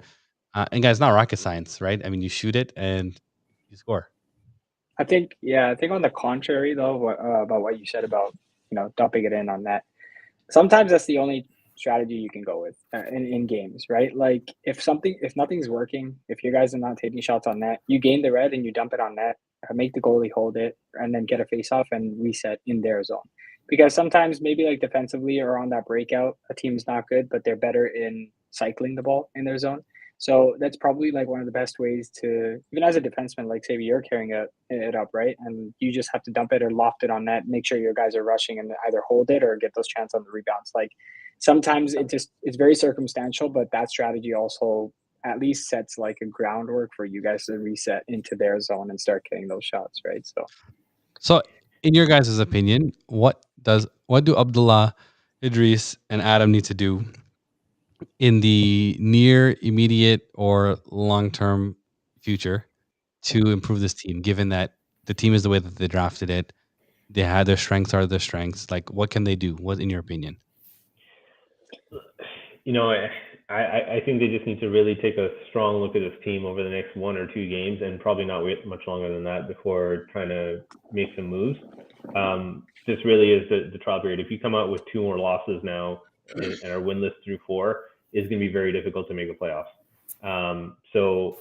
Speaker 1: And guys, it's not rocket science, right? I mean, you shoot it and you score.
Speaker 4: I think on the contrary though, about what you said about dumping it in on net. Sometimes that's the only strategy you can go with in games, right? Like if nothing's working, if you guys are not taking shots on net, you gain the red and you dump it on net, make the goalie hold it, and then get a face off and reset in their zone. Because sometimes maybe like defensively or on that breakout, a team's not good, but they're better in cycling the ball in their zone. So that's probably like one of the best ways to, even as a defenseman, like say you're carrying it up, right? And you just have to dump it or loft it on net, make sure your guys are rushing and either hold it or get those chances on the rebounds. Like sometimes it's very circumstantial, but that strategy also at least sets like a groundwork for you guys to reset into their zone and start getting those shots, right?
Speaker 1: So in your guys' opinion, what do Abdullah, Idris, and Adam need to do in the near, immediate, or long-term future to improve this team, given that the team is the way that they drafted it? They had their strengths are their strengths. Like, what can they do? What, in your opinion?
Speaker 3: I think they just need to really take a strong look at this team over the next 1 or 2 games, and probably not wait much longer than that before trying to make some moves. This really is the trial period. If you come out with 2 more losses now and are winless through 4, it's going to be very difficult to make the playoffs. So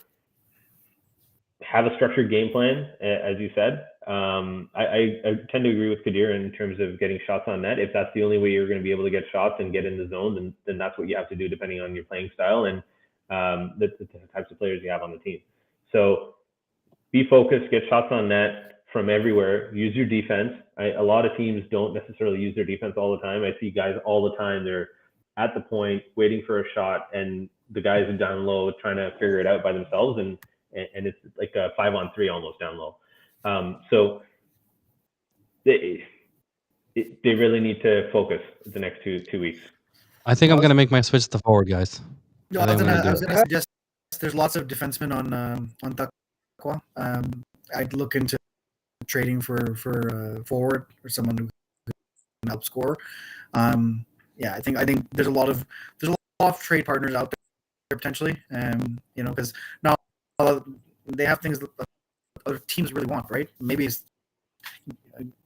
Speaker 3: have a structured game plan, as you said. I tend to agree with Kadir in terms of getting shots on net. If that's the only way you're going to be able to get shots and get in the zone, then that's what you have to do, depending on your playing style and the types of players you have on the team. So be focused, get shots on net from everywhere, use your defense. A lot of teams don't necessarily use their defense all the time. I see guys all the time, they're at the point waiting for a shot and the guys are down low trying to figure it out by themselves, and it's like a 5-on-3 almost down low. So they really need to focus the next two weeks.
Speaker 1: I think I'm going to make my switch to forward, guys.
Speaker 2: No, I was going to suggest there's lots of defensemen on Takwa. I'd look into trading for forward or someone who can help score. I think there's a lot of trade partners out there potentially. Because now they have things that other teams really want, right? Maybe it's,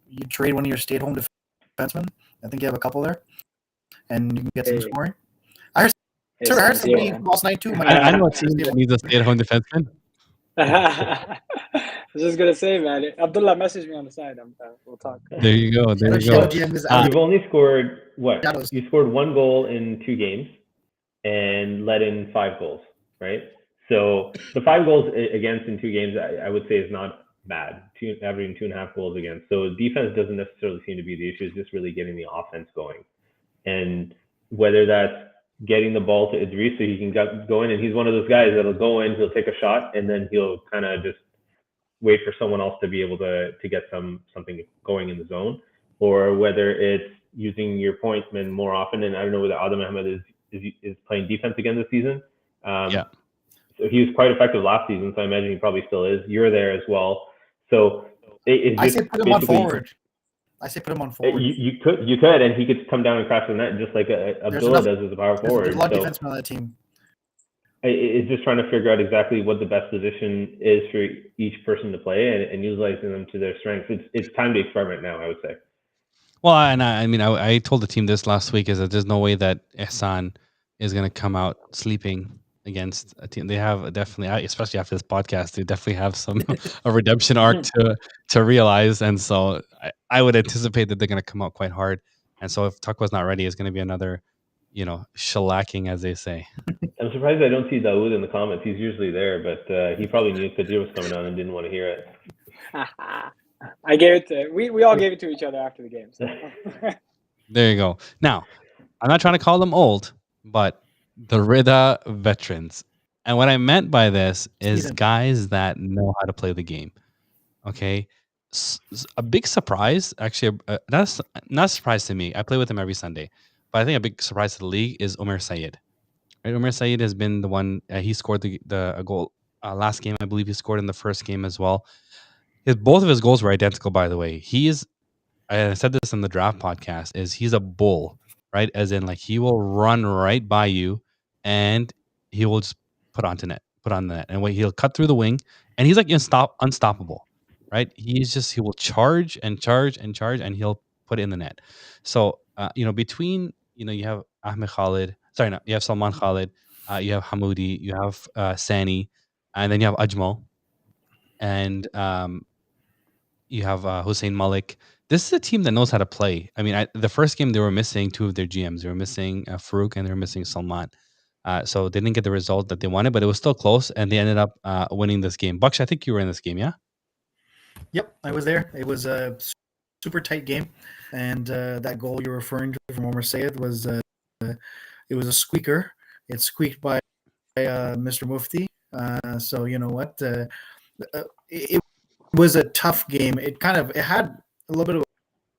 Speaker 2: you trade one of your stay-at-home defensemen. I think you have a couple there, and you can get some scoring. I heard somebody last night too.
Speaker 1: I know a team that needs a stay-at-home defenseman.
Speaker 4: I was just gonna say, man, Abdullah, message me on the side. We'll talk.
Speaker 1: There you go.
Speaker 3: You've only scored what? You scored 1 goal in 2 games and let in 5 goals, right? So the 5 goals against in 2 games, I would say, is not bad. Averaging 2.5 goals against. So defense doesn't necessarily seem to be the issue. It's just really getting the offense going, and whether that's getting the ball to Idris so he can go in, and he's one of those guys that'll go in, he'll take a shot, and then he'll kind of just wait for someone else to be able to get something going in the zone, or whether it's using your pointman more often. And I don't know whether Adam Ahmed is playing defense again this season. he was quite effective last season, so I imagine he probably still is. You're there as well, so
Speaker 2: I say put him on forward. I say put him on forward.
Speaker 3: You could, and he could come down and crash the net just like Abdullah does as a power forward.
Speaker 2: There's a lot of defensemen on that team.
Speaker 3: It's just trying to figure out exactly what the best position is for each person to play and utilizing them to their strengths. It's time to experiment now, I would say.
Speaker 1: Well, and I told the team this last week is that there's no way that Ehsan is going to come out sleeping against a team. They have definitely, especially after this podcast, they definitely have a redemption arc to realize, and so I would anticipate that they're going to come out quite hard. And so if Takwa's not ready, it's going to be another, shellacking, as they say.
Speaker 3: I'm surprised I don't see Dawood in the comments. He's usually there, but he probably knew Kadir was coming on and didn't want to hear it.
Speaker 4: I gave it to we all gave it to each other after the game. So.
Speaker 1: There you go. Now, I'm not trying to call them old, but the Rida veterans. And what I meant by this is guys that know how to play the game. Okay. A big surprise, actually, not a surprise to me. I play with him every Sunday, but I think a big surprise to the league is Omer Sayed. Right? Omer Sayed has been the one, he scored a goal last game. I believe he scored in the first game as well. Both of his goals were identical, by the way. I said this in the draft podcast, he's a bull, right? As in, like, he will run right by you and he will just put on the net. And he'll cut through the wing and he's like unstoppable, right? He will charge and charge and charge and he'll put it in the net. So, between, you have Ahmed Khalid, you have Salman Khalid, you have Hamoudi, you have Sani, and then you have Ajmal. And you have Hussein Malik. This is a team that knows how to play. I mean, the first game they were missing two of their GMs. They were missing Farouk and they were missing Salman. So they didn't get the result that they wanted, but it was still close, and they ended up winning this game. Baksh, I think you were in this game, yeah?
Speaker 2: Yep, I was there. It was a super tight game, and that goal you're referring to from Omer Sayed was it was a squeaker. It squeaked by Mr. Mufti. So you know what? It was a tough game. It had a little bit of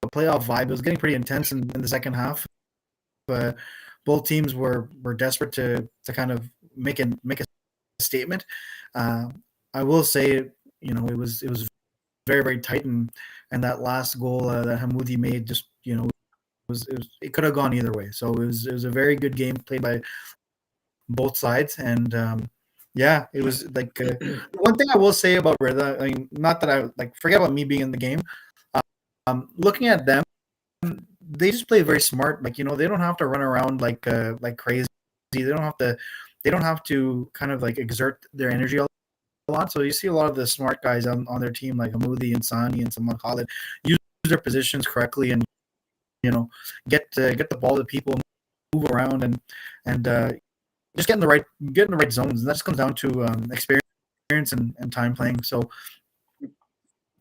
Speaker 2: a playoff vibe. It was getting pretty intense in the second half. Both teams were desperate to kind of make a statement. I will say, it was very, very tight, and that last goal that Hamoudi made just it could have gone either way. So it was a very good game played by both sides, and it was like one thing I will say about Rida. I mean, not that I forget about me being in the game. Looking at them, they just play very smart. They don't have to run around like crazy. They don't have to kind of exert their energy a lot. So you see a lot of the smart guys on their team, like Hamoudi and Sani and Salman Khalid, use their positions correctly and get the ball to people, move around and just get in the right zones. And that just comes down to experience and time playing. So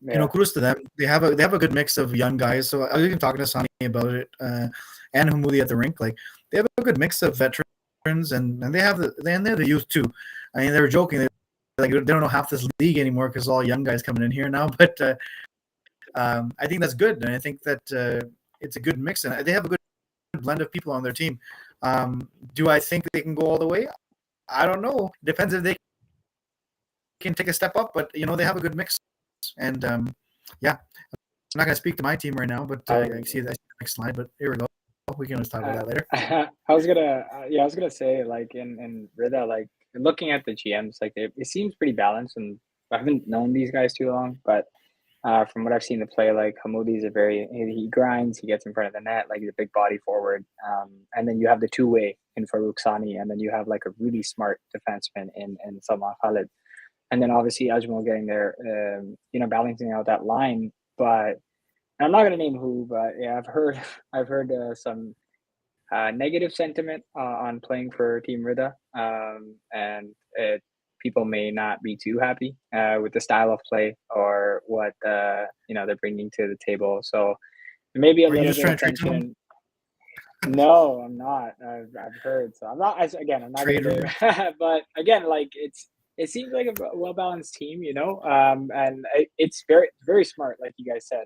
Speaker 2: kudos to them. They have a good mix of young guys. So I was even talking to Sani about it, and Hamoudi at the rink. They have a good mix of veterans and they have the youth too. I mean, they were joking. They don't know half this league anymore because all young guys coming in here now. But I think that's good, and I think that it's a good mix, and they have a good blend of people on their team. Do I think they can go all the way? I don't know. Depends if they can take a step up, but they have a good mix. And I'm not going to speak to my team right now, but I see the next slide. But here we go. We can always talk about that later.
Speaker 4: I was gonna say, in Rida, looking at the GMs, it seems pretty balanced, and I haven't known these guys too long, but from what I've seen to play, Hamoudi is he grinds, he gets in front of the net, he's a big body forward, and then you have the two-way in Farouk Sani, and then you have a really smart defenseman in Salman Khalid. And then obviously Ajmal getting there, balancing out that line. But I'm not going to name who, but yeah, I've heard some negative sentiment on playing for Team Rida, and people may not be too happy with the style of play or what they're bringing to the table. So maybe a little bit of tension. No, I'm not. I've heard. So I'm not. I'm not going to. But again, it seems like a well-balanced team, and it's very, very smart, like you guys said.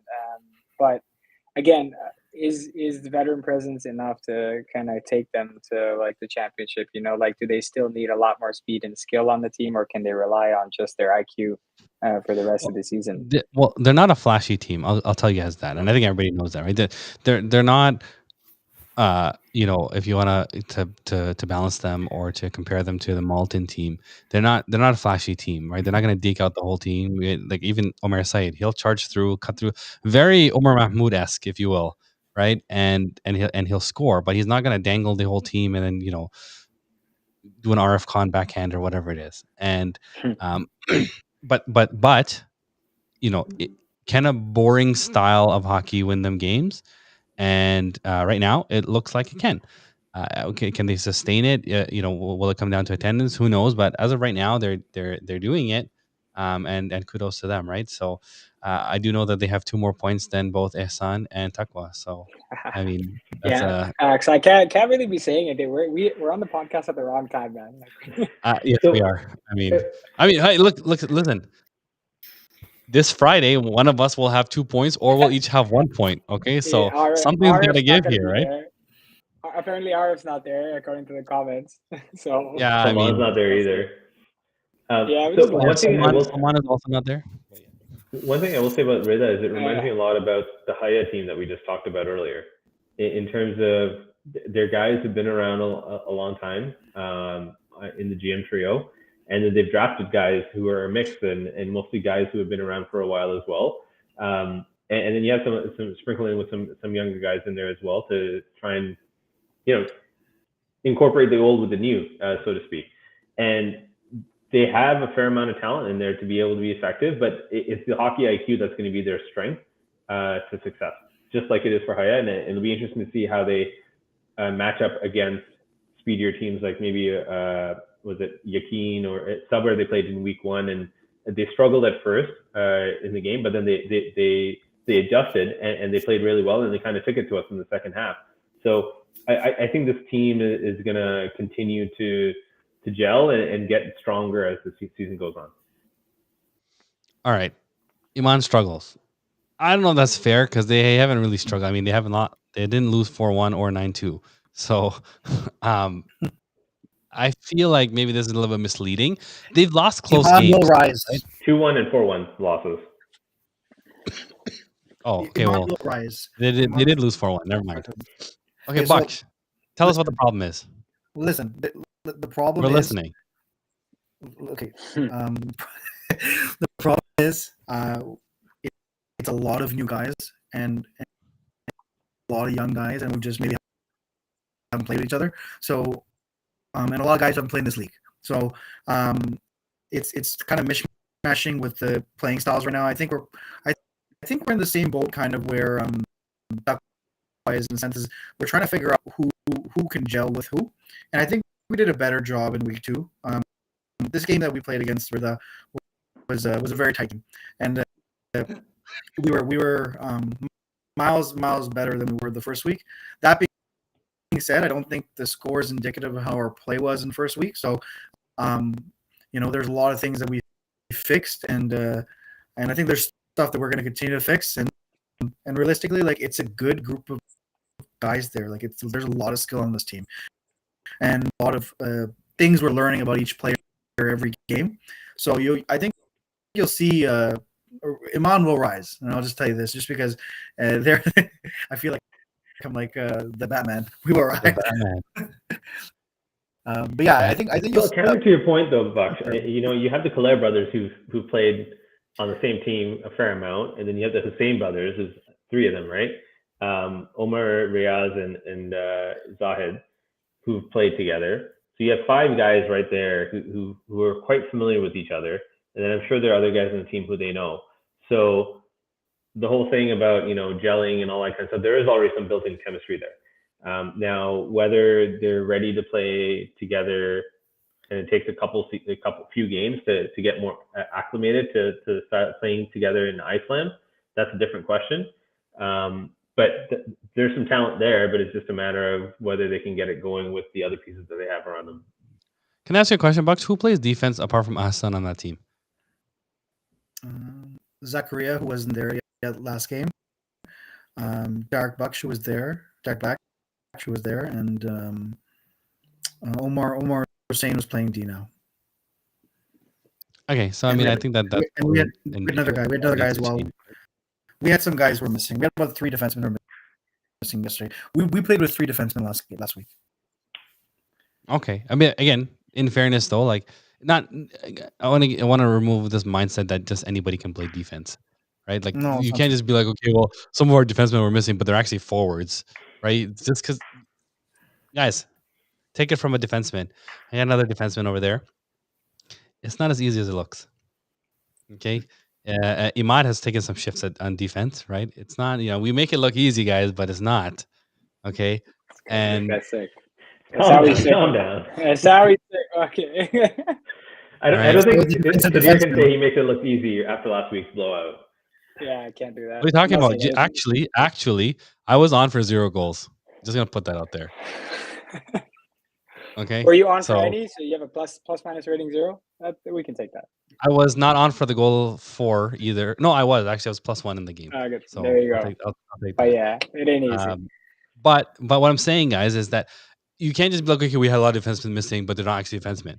Speaker 4: But again, is the veteran presence enough to kind of take them to like the championship? You know, like do they still need a lot more speed and skill on the team, or can they rely on just their IQ for the rest
Speaker 1: Well,
Speaker 4: of the season?
Speaker 1: they're not a flashy team. I'll tell you guys that, and I think everybody knows that, right? They're not. If you want to balance them or to compare them to the Malton team, they're not a flashy team, right? They're not going to deke out the whole team. Like even Omar Said, he'll charge through, cut through, very Omar Mahmoud esque, if you will, right? And he'll score, but he's not going to dangle the whole team and then do an RF Khan backhand or whatever it is. And um, but can a boring style of hockey win them games? And right now, it looks like it can. Okay, can they sustain it? Will it come down to attendance? Who knows? But as of right now, they're doing it, and kudos to them, right? So I do know that they have 2 more points than both Ehsan and Takwa. So I mean, that's
Speaker 4: Yeah, because I can't really be saying it. We're on the podcast at the wrong time, man.
Speaker 1: yes,
Speaker 3: So
Speaker 1: we are. Hey, look, listen. This Friday, one of us will have 2 points, or we'll each have 1 point. Okay,
Speaker 4: Yeah,
Speaker 1: so something's got to
Speaker 4: RF's not
Speaker 1: give
Speaker 4: gonna
Speaker 1: here,
Speaker 4: be
Speaker 1: right?
Speaker 4: there. Apparently, RF's not there according to the comments. So
Speaker 1: Yeah, I
Speaker 3: Saman's
Speaker 1: mean,
Speaker 3: not there
Speaker 4: we'll see.
Speaker 3: either.
Speaker 4: Yeah, we
Speaker 3: So
Speaker 4: just
Speaker 1: yeah,
Speaker 3: one
Speaker 4: lost.
Speaker 3: thing I
Speaker 1: Saman,
Speaker 3: will
Speaker 1: Saman is also not there. But yeah.
Speaker 3: One thing I will say about Rida is it reminds
Speaker 4: Yeah.
Speaker 3: me a lot about the Haya team that we just talked about earlier, in terms of their guys who've been around a long time in the GM trio, and then they've drafted guys who are a mix and mostly guys who have been around for a while as well. And then you have some sprinkling with some younger guys in there as well to try and incorporate the old with the new, so to speak. And they have a fair amount of talent in there to be able to be effective, but it's the hockey IQ that's going to be their strength to success, just like it is for Haya. And it'll be interesting to see how they match up against speedier teams like maybe was it Yakin or Subware they played in week 1, and they struggled at first in the game, but then they adjusted and they played really well, and they kind of took it to us in the second half. So I think this team is going to continue to gel and get stronger as the season goes on.
Speaker 1: All right, Iman struggles. I don't know if that's fair because they haven't really struggled. I mean, they didn't lose 4-1 or 9-2. So, I feel like maybe this is a little bit misleading. They've lost close
Speaker 2: Iman will
Speaker 1: games.
Speaker 2: rise.
Speaker 1: Right?
Speaker 3: 2-1 and 4-1 losses.
Speaker 1: Oh, okay.
Speaker 2: Iman
Speaker 1: Well,
Speaker 2: will rise.
Speaker 1: they did
Speaker 2: Iman will-
Speaker 1: 4-1. Never mind. Okay,
Speaker 2: Okay, so
Speaker 1: Buck, tell us what the problem is.
Speaker 2: listen, the problem
Speaker 1: We're
Speaker 2: is
Speaker 1: listening.
Speaker 2: okay. The problem is it's a lot of new guys and a lot of young guys, and we just maybe haven't played with each other. So, and a lot of guys haven't played in this league. So, it's kind of mishmashing with the playing styles right now. I think we're in the same boat, kind of where Duck is, in the sense is we're trying to figure out who can gel with who, and I think we did a better job in week 2. This game that we played against Rida was a very tight game, and we were miles better than we were the first week. That being said, I don't think the score is indicative of how our play was in the first week. So, there's a lot of things that we fixed, and I think there's stuff that we're going to continue to fix. And realistically, like, it's a good group of guys there. Like, there's a lot of skill on this team, and a lot of things we're learning about each player every game. So I think you'll see Iman will rise, and I'll just tell you this, just because they're. I feel like I'm like the Batman. We will rise. But yeah, I think
Speaker 3: Well, counter to your point though, Buck. You have the Khaled brothers who played on the same team a fair amount, and then you have the Hussein brothers. There's 3 of them, right? Omar, Riaz, and Zahid, who've played together. So you have 5 guys right there who are quite familiar with each other, and then I'm sure there are other guys on the team who they know. So the whole thing about gelling and all that kind of stuff, there is already some built-in chemistry there. Now, whether they're ready to play together, and it takes a few games to get more acclimated to start playing together in Iceland, that's a different question. But there's some talent there, but it's just a matter of whether they can get it going with the other pieces that they have around them.
Speaker 1: Can I ask you a question, Bucks? Who plays defense apart from Hassan on that team?
Speaker 2: Zakaria, who wasn't there yet last game. Dark Buckshu was there. Dark Blackshu was there, and Omar Hussein was playing D now.
Speaker 1: Okay, so I
Speaker 2: And
Speaker 1: mean, I think that that's
Speaker 2: and we had another
Speaker 1: indicative
Speaker 2: guy.
Speaker 1: of
Speaker 2: We had
Speaker 1: what
Speaker 2: another guy
Speaker 1: needs
Speaker 2: as
Speaker 1: to
Speaker 2: well.
Speaker 1: change.
Speaker 2: We had some guys who were missing. We had about 3 defensemen who were missing yesterday. We played with 3 defensemen last week.
Speaker 1: Okay, I mean, again, in fairness though, like not, I want to remove this mindset that just anybody can play defense, right? Like
Speaker 2: No, it's
Speaker 1: you
Speaker 2: not
Speaker 1: can't
Speaker 2: true.
Speaker 1: just be like, okay, well, some of our defensemen were missing, but they're actually forwards, right? Just because, guys, take it from a defenseman. I got another defenseman over there. It's not as easy as it looks. Okay. Imad has taken some shifts on defense, right? It's not, we make it look easy, guys, but it's not. Okay. And
Speaker 4: That's sick. That's
Speaker 3: Calm
Speaker 4: how he's
Speaker 3: down,
Speaker 4: sick.
Speaker 3: calm down.
Speaker 4: That's how he's sick. Okay.
Speaker 3: I
Speaker 1: right.
Speaker 3: don't think
Speaker 2: So the defensive
Speaker 3: Kadir can
Speaker 2: defenseman.
Speaker 3: say he makes it look easy after last week's blowout.
Speaker 4: Yeah, I can't do that.
Speaker 1: What are you talking
Speaker 4: I'm not
Speaker 1: about?
Speaker 4: saying
Speaker 1: Actually, I was on for 0 goals. Just gonna put that out there.
Speaker 4: anything.
Speaker 1: Okay.
Speaker 4: Were you on for
Speaker 1: So
Speaker 4: any? So you have a plus minus rating 0? We can take that.
Speaker 1: I was not on for the goal 4 either. No, I was actually. I was +1 in the game.
Speaker 4: Good.
Speaker 1: So
Speaker 4: There you
Speaker 1: I'll
Speaker 4: go.
Speaker 1: take I'll take
Speaker 4: But
Speaker 1: that.
Speaker 4: yeah, it ain't easy.
Speaker 1: But what I'm saying, guys, is that you can't just be like, okay, we had a lot of defensemen missing, but they're not actually defensemen.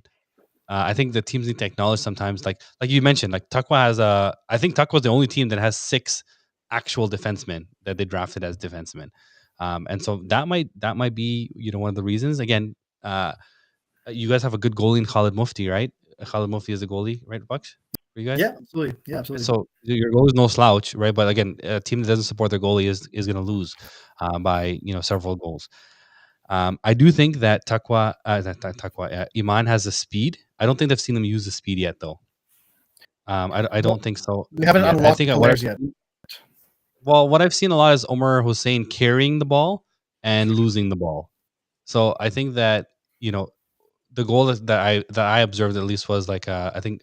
Speaker 1: I think the teams need to acknowledge sometimes, like you mentioned, like Tuckwa has a. I think Tuckwa's the only team that has 6 actual defensemen that they drafted as defensemen, and so that might be one of the reasons. Again, you guys have a good goalie in Khalid Mufti, right? Khalid Mufti is a goalie, right, Bucks? For you guys,
Speaker 2: Yeah, absolutely. Yeah, absolutely.
Speaker 1: so your goalie is no slouch, right? But again, a team that doesn't support their goalie is going to lose by several goals. I do think that Iman has the speed. I don't think they've seen him use the speed yet, though. I
Speaker 2: Well,
Speaker 1: don't think so
Speaker 2: we haven't
Speaker 1: yet. I
Speaker 2: unlocked
Speaker 1: think
Speaker 2: the
Speaker 1: what
Speaker 2: players yet.
Speaker 1: what I've seen a lot is Omar Hussein carrying the ball and losing the ball. So I think that you know the goal that I observed at least was like I think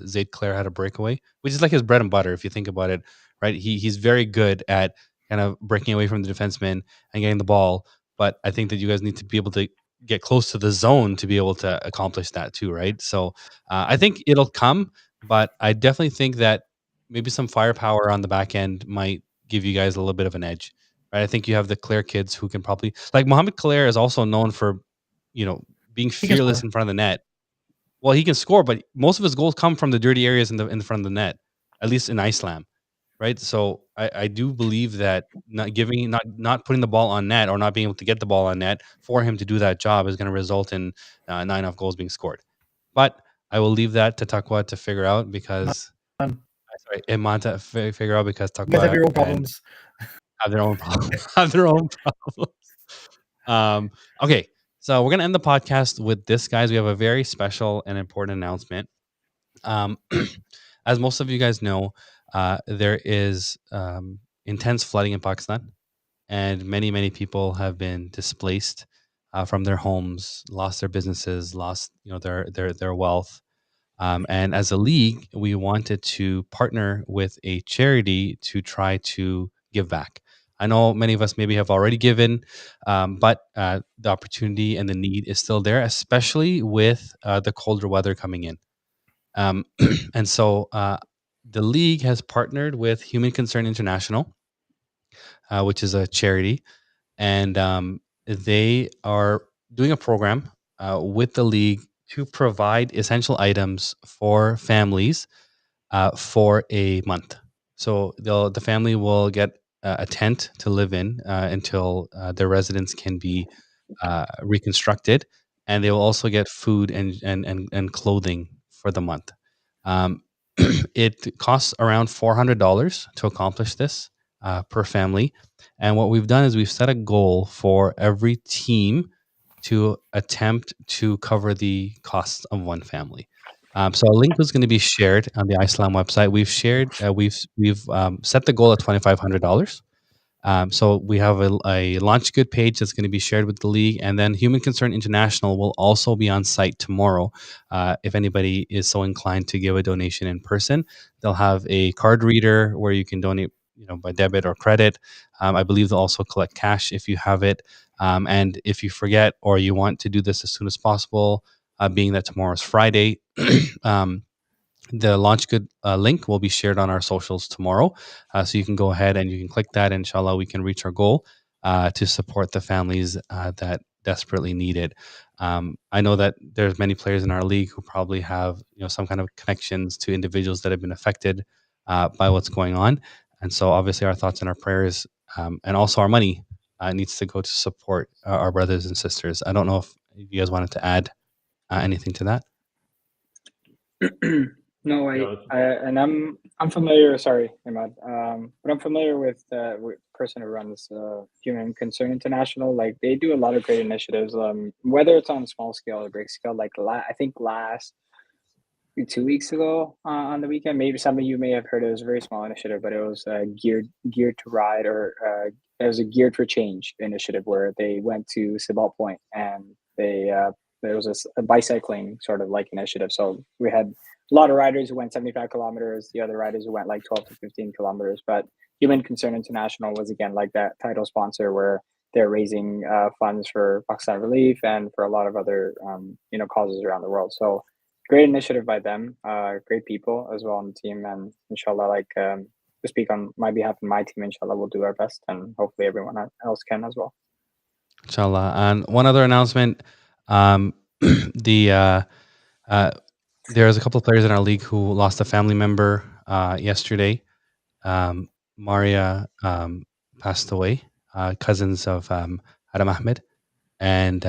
Speaker 1: Zaid Clare had a breakaway, which is like his bread and butter if you think about it, right? He's very good at kind of breaking away from the defenseman and getting the ball, but I think that you guys need to be able to get close to the zone to be able to accomplish that too, right? So I think it'll come, but I definitely think that maybe some firepower on the back end might give you guys a little bit of an edge. Right? I think you have the Claire kids who can probably like Mohamed Claire is also known for, you know, being
Speaker 2: He can
Speaker 1: fearless
Speaker 2: score.
Speaker 1: in front of the net. Well, he can score, but most of his goals come from the dirty areas in the front of the net, at least in Iceland, right? So I do believe that not putting the ball on net or not being able to get the ball on net for him to do that job is going to result in 9 off goals being scored. But I will leave that to Takwa to figure out because
Speaker 2: Um,
Speaker 1: sorry, Iman to figure out because
Speaker 2: You guys have
Speaker 1: Takwa
Speaker 2: your own
Speaker 1: and
Speaker 2: problems.
Speaker 1: have their own problems. Have their own problems. Okay, so we're gonna end the podcast with this, guys. We have a very special and important announcement. Um, as most of you guys know, there is intense flooding in Pakistan, and many people have been displaced from their homes, lost their businesses, lost their wealth. And as a league, we wanted to partner with a charity to try to give back. I know many of us maybe have already given, but the opportunity and the need is still there, especially with the colder weather coming in. Um, and so the league has partnered with Human Concern International, which is a charity, and they are doing a program with the league to provide essential items for families for a month. So the family will get a tent to live in until their residence can be reconstructed, and they will also get food and clothing for the month. Um, it costs around $400 to accomplish this per family, and what we've done is we've set a goal for every team to attempt to cover the costs of one family. So a link is going to be shared on the Islam website. We've set the goal at $2,500. So we have a launch good page that's going to be shared with the league, and then Human Concern International will also be on site tomorrow. If anybody is so inclined to give a donation in person, they'll have a card reader where you can donate, by debit or credit. I believe they'll also collect cash if you have it. And if you forget or you want to do this as soon as possible, being that tomorrow is Friday. um, The launch good link will be shared on our socials tomorrow. So you can go ahead and you can click that. Inshallah, we can reach our goal to support the families that desperately need it. I know that there's many players in our league who probably have some kind of connections to individuals that have been affected by what's going on. And so obviously our thoughts and our prayers and also our money needs to go to support our brothers and sisters. I don't know if you guys wanted to add anything to that.
Speaker 4: No,
Speaker 3: No,
Speaker 4: and I'm familiar. Sorry, Imad. But I'm familiar with the person who runs Human Concern International. Like they do a lot of great initiatives. Whether it's on a small scale or big scale. Like I think last 2 weeks ago on the weekend, maybe some of you may have heard. It was a very small initiative, but it was geared to ride, or it was a Geared for Change initiative where they went to Cibalt Point and there was a bicycling sort of like initiative. So we had a lot of riders who went 75 kilometers, the other riders who went like 12 to 15 kilometers. But Human Concern International was again like that title sponsor where they're raising funds for Pakistan Relief and for a lot of other causes around the world. So great initiative by them, great people as well on the team, and inshallah, like to speak on my behalf and my team, inshallah, we'll do our best, and hopefully everyone else can as well.
Speaker 1: Inshallah. And one other announcement: the there's a couple of players in our league who lost a family member yesterday. Maria passed away, cousins of Adam Ahmed and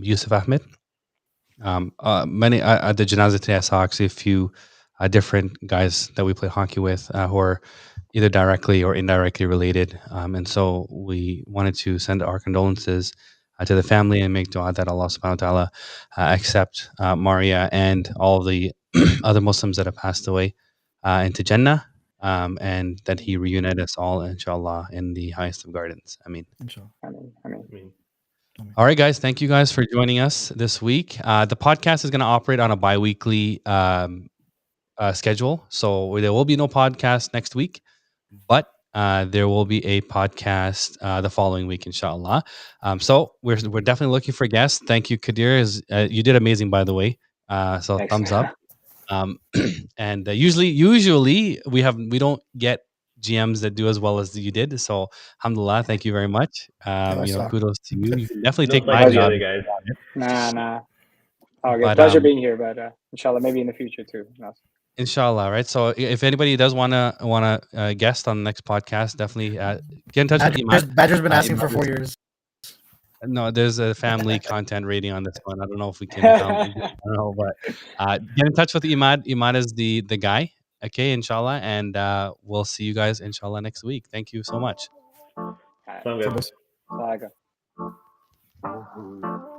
Speaker 1: Yusuf Ahmed. Many at the janazah today, I saw actually a few different guys that we play hockey with who are either directly or indirectly related. And so we wanted to send our condolences to the family and make dua that Allah subhanahu wa ta'ala accept Maria and all the other Muslims that have passed away into Jannah, and that He reunite us all, inshallah, in the highest of gardens. I mean.
Speaker 2: Inshallah.
Speaker 4: I mean,
Speaker 1: All right, guys. Thank you guys for joining us this week. The podcast is going to operate on a bi-weekly schedule. So there will be no podcast next week, but there will be a podcast the following week, inshallah. So we're definitely looking for guests. Thank you, Kadir. You did amazing, by the way. So
Speaker 4: thanks.
Speaker 1: thumbs up. And usually we don't get GMs that do as well as you did. So alhamdulillah, thank you very much. Kudos to you. You can definitely
Speaker 3: no
Speaker 1: take
Speaker 3: thanks
Speaker 1: my
Speaker 3: to the
Speaker 1: job.
Speaker 3: other guys.
Speaker 4: Nah. Oh, good.
Speaker 1: But,
Speaker 4: Pleasure being here, but inshallah, maybe in the future too. No.
Speaker 1: Inshallah, right? So if anybody does wanna guest on the next podcast, definitely get in touch with Imad.
Speaker 2: Badger's been asking for
Speaker 1: Imad
Speaker 2: 4
Speaker 1: is-
Speaker 2: years.
Speaker 1: No, there's a family content rating on this one. I don't know if we can. I don't know, but get in touch with Imad. Imad is the guy. Okay, inshallah, and we'll see you guys inshallah next week. Thank you so much.
Speaker 3: Sound good.
Speaker 4: Salaga.